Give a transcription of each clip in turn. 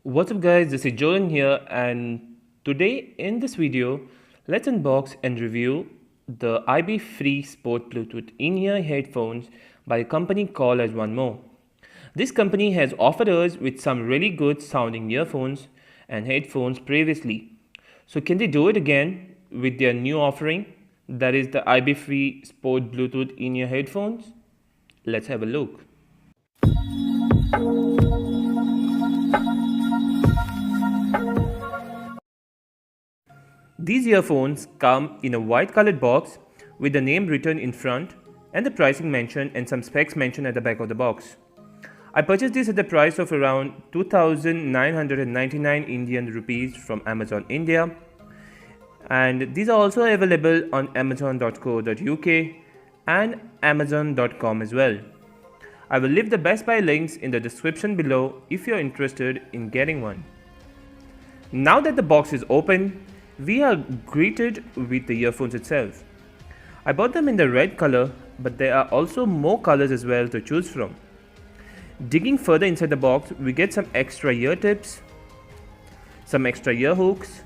What's up guys, this is Jordan here, and today in this video let's unbox and review the iBFree Sport Bluetooth in-ear headphones by a company called as One More. This company has offered us with some really good sounding earphones and headphones previously. So can they do it again with their new offering, that is the iBFree Sport Bluetooth in-ear headphones? Let's have a look. These earphones come in a white colored box with the name written in front and the pricing mentioned and some specs mentioned at the back of the box. I purchased this at the price of around 2,999 Indian rupees from Amazon India, and these are also available on amazon.co.uk and amazon.com as well. I will leave the Best Buy links in the description below if you're interested in getting one. Now that the box is open, we are greeted with the earphones itself. I bought them in the red color, but there are also more colors as well to choose from. Digging further inside the box, we get some extra ear tips, some extra ear hooks,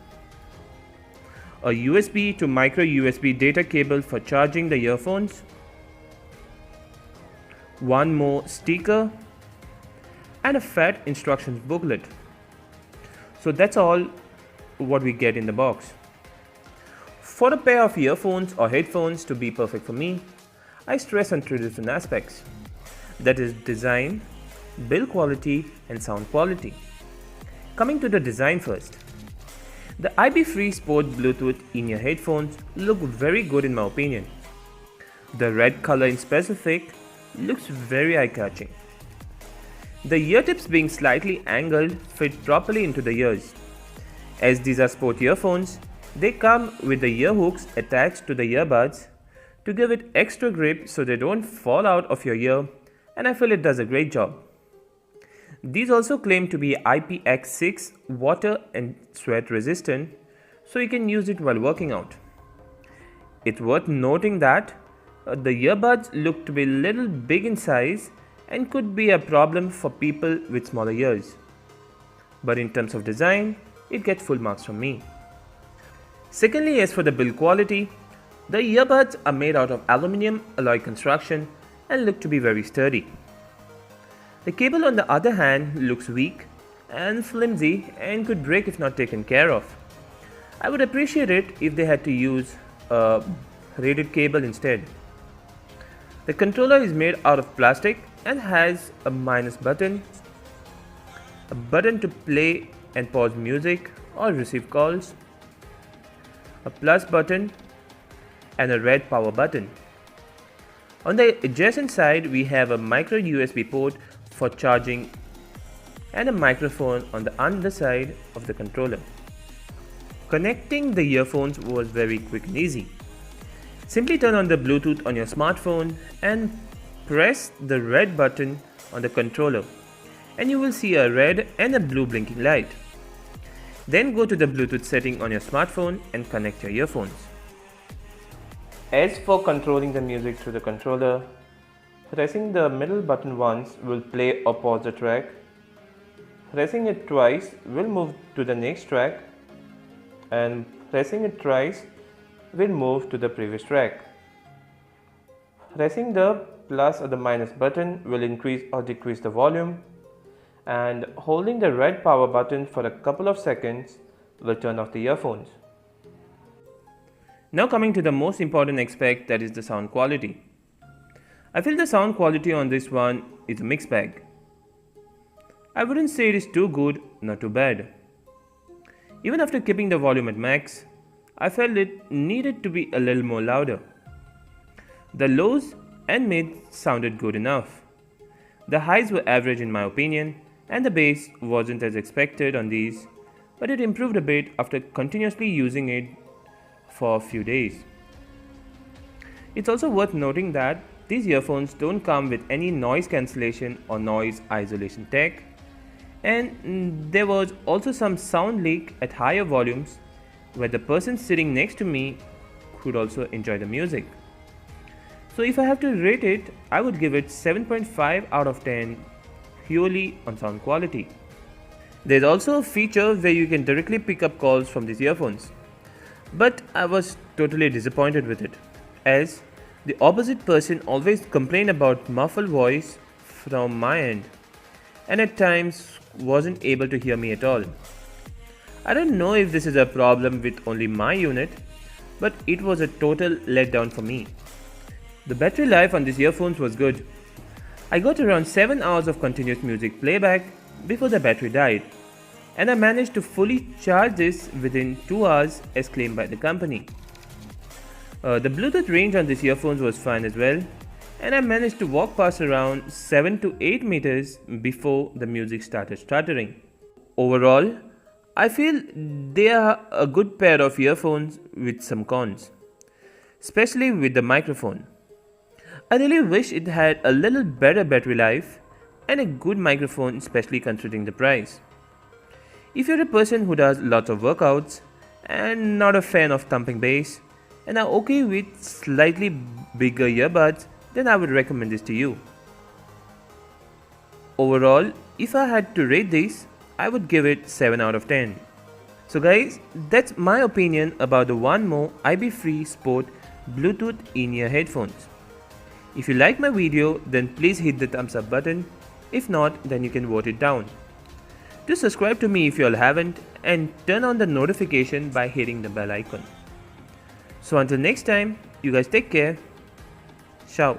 a USB to micro USB data cable for charging the earphones, one more sticker, and a fat instructions booklet. So that's all what we get in the box. For a pair of earphones or headphones to be perfect for me, I stress on three different aspects, that is design, build quality and sound quality. Coming to the design first. The iBFree Sport Bluetooth in-ear headphones look very good in my opinion. The red color in specific looks very eye-catching. The ear tips being slightly angled fit properly into the ears. As these are sport earphones, they come with the ear hooks attached to the earbuds to give it extra grip so they don't fall out of your ear, and I feel it does a great job. These also claim to be IPX6 water and sweat resistant, so you can use it while working out. It's worth noting that the earbuds look to be a little big in size and could be a problem for people with smaller ears. But in terms of design, it gets full marks from me. Secondly, as for the build quality, the earbuds are made out of aluminum alloy construction and look to be very sturdy. The cable on the other hand looks weak and flimsy and could break if not taken care of. I would appreciate it if they had to use a rated cable instead. The controller is made out of plastic and has a minus button, a button to play and pause music or receive calls, a plus button and a red power button. On the adjacent side we have a micro USB port for charging and a microphone on the underside of the controller. Connecting the earphones was very quick and easy. Simply turn on the Bluetooth on your smartphone and press the red button on the controller and you will see a red and a blue blinking light. Then go to the Bluetooth setting on your smartphone and connect your earphones. As for controlling the music through the controller, pressing the middle button once will play or pause the track. Pressing it twice will move to the next track, and pressing it thrice will move to the previous track. Pressing the plus or the minus button will increase or decrease the volume, and holding the red power button for a couple of seconds will turn off the earphones. Now coming to the most important aspect, that is the sound quality. I feel the sound quality on this one is a mixed bag. I wouldn't say it is too good, not too bad. Even after keeping the volume at max, I felt it needed to be a little more louder. The lows and mids sounded good enough. The highs were average in my opinion, and the bass wasn't as expected on these, but it improved a bit after continuously using it for a few days. It's also worth noting that these earphones don't come with any noise cancellation or noise isolation tech, and there was also some sound leak at higher volumes where the person sitting next to me could also enjoy the music. So if I have to rate it, I would give it 7.5 out of 10 purely on sound quality. There's also a feature where you can directly pick up calls from these earphones. But I was totally disappointed with it, as the opposite person always complained about muffled voice from my end, and at times wasn't able to hear me at all. I don't know if this is a problem with only my unit, but it was a total letdown for me. The battery life on these earphones was good. I got around 7 hours of continuous music playback before the battery died, and I managed to fully charge this within 2 hours as claimed by the company. The Bluetooth range on these earphones was fine as well, and I managed to walk past around 7 to 8 meters before the music started stuttering. Overall, I feel they are a good pair of earphones with some cons, especially with the microphone. I really wish it had a little better battery life and a good microphone, especially considering the price. If you're a person who does lots of workouts and not a fan of thumping bass and are okay with slightly bigger earbuds, then I would recommend this to you. Overall, if I had to rate this, I would give it 7 out of 10. So guys, that's my opinion about the One More iBFree Sport Bluetooth in-ear headphones. If you like my video, then please hit the thumbs up button. If not, then you can vote it down. Do subscribe to me if you all haven't, and turn on the notification by hitting the bell icon. So until next time, you guys take care. Ciao.